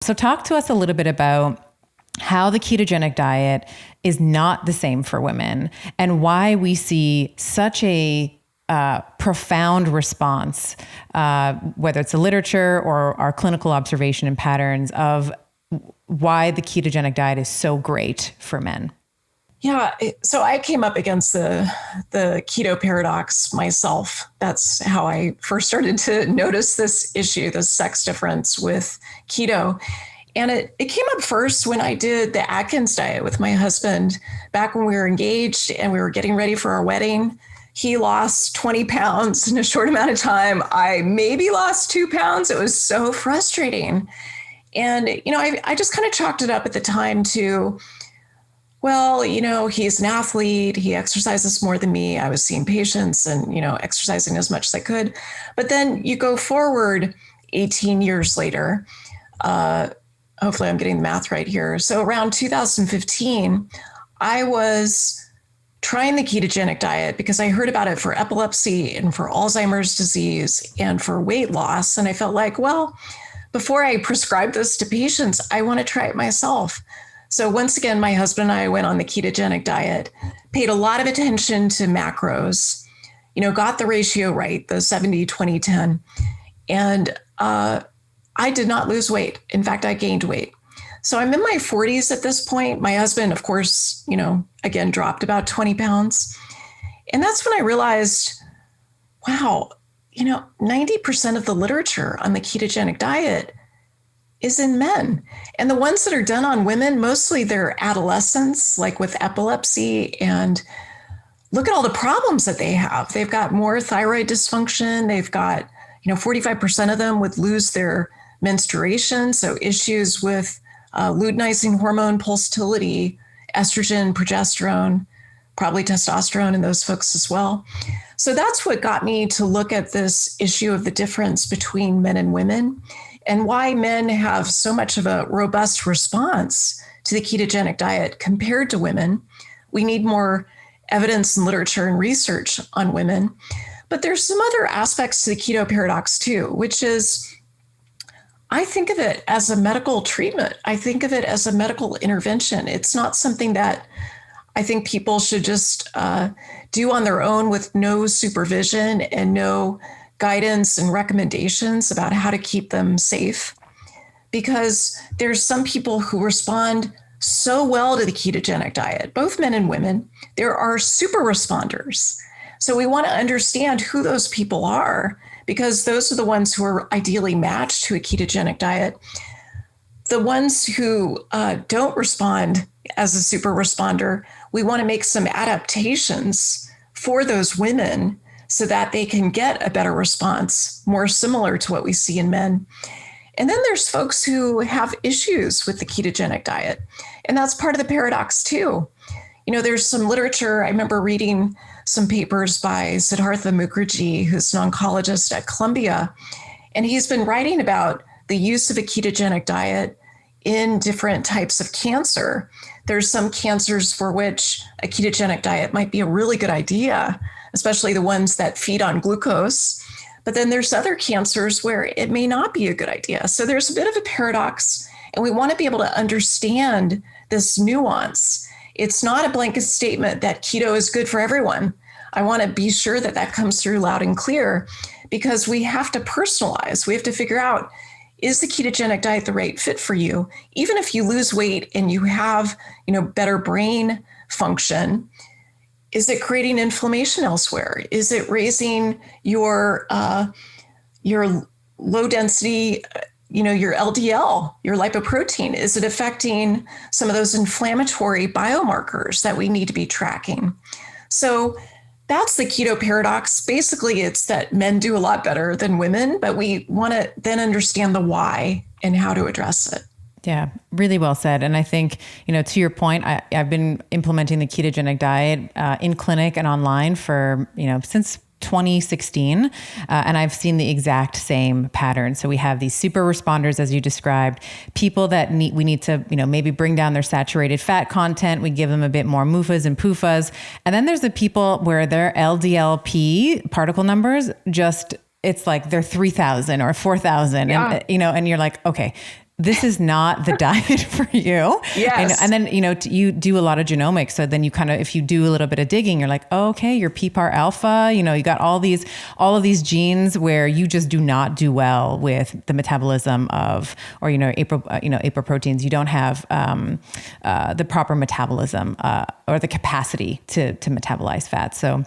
So talk to us a little bit about how the ketogenic diet is not the same for women and why we see such a profound response, whether it's the literature or our clinical observation and patterns of why the ketogenic diet is so great for men. Yeah. So I came up against the keto paradox myself. That's how I first started to notice this issue, the sex difference with keto. And it came up first when I did the Atkins diet with my husband back when we were engaged and we were getting ready for our wedding. He lost 20 pounds in a short amount of time. I maybe lost 2 pounds. It was so frustrating. And, I just kind of chalked it up at the time to, well, he's an athlete. He exercises more than me. I was seeing patients and, exercising as much as I could. But then you go forward 18 years later, hopefully I'm getting the math right here. So around 2015, I was trying the ketogenic diet because I heard about it for epilepsy and for Alzheimer's disease and for weight loss. And I felt like, well, before I prescribe this to patients, I want to try it myself. So once again, my husband and I went on the ketogenic diet, paid a lot of attention to macros, got the ratio right, the 70-20-10. And I did not lose weight. In fact, I gained weight. So I'm in my 40s at this point. My husband, of course, again, dropped about 20 pounds. And that's when I realized, wow, 90% of the literature on the ketogenic diet is in men. And the ones that are done on women, mostly they're adolescents, like with epilepsy. And look at all the problems that they have. They've got more thyroid dysfunction. They've got, 45% of them would lose their menstruation. So issues with luteinizing hormone pulsatility, estrogen, progesterone, probably testosterone in those folks as well. So that's what got me to look at this issue of the difference between men and women and why men have so much of a robust response to the ketogenic diet compared to women. We need more evidence and literature and research on women. But there's some other aspects to the keto paradox too, which is I think of it as a medical treatment. I think of it as a medical intervention. It's not something that I think people should just do on their own with no supervision and no guidance and recommendations about how to keep them safe. Because there's some people who respond so well to the ketogenic diet, both men and women. There are super responders. So we want to understand who those people are, because those are the ones who are ideally matched to a ketogenic diet. The ones who don't respond as a super responder, we want to make some adaptations for those women so that they can get a better response, more similar to what we see in men. And then there's folks who have issues with the ketogenic diet. And that's part of the paradox too. There's some literature. I remember reading some papers by Siddhartha Mukherjee, who's an oncologist at Columbia. And he's been writing about the use of a ketogenic diet in different types of cancer. There's some cancers for which a ketogenic diet might be a really good idea, especially the ones that feed on glucose. But then there's other cancers where it may not be a good idea. So there's a bit of a paradox, and we want to be able to understand this nuance. It's not a blanket statement that keto is good for everyone. I want to be sure that that comes through loud and clear, because we have to personalize. We have to figure out, is the ketogenic diet the right fit for you? Even if you lose weight and you have, better brain function, is it creating inflammation elsewhere? Is it raising your low density, your LDL, your lipoprotein? Is it affecting some of those inflammatory biomarkers that we need to be tracking? So that's the keto paradox. Basically, it's that men do a lot better than women, but we want to then understand the why and how to address it. Yeah, really well said. And I think, to your point, I've been implementing the ketogenic diet in clinic and online for, since 2016. And I've seen the exact same pattern. So we have these super responders, as you described, people that we need to, maybe bring down their saturated fat content. We give them a bit more MUFAs and PUFAs. And then there's the people where their LDLP particle numbers it's like they're 3,000 or 4,000. Yeah. And you're like, okay, this is not the diet for you. Yes. And then, you do a lot of genomics. So then you kind of, if you do a little bit of digging, you're like, oh, okay, you're PPAR alpha, you got all of these genes where you just do not do well with the metabolism of, or, apoproteins. You don't have the proper metabolism or the capacity to metabolize fat. So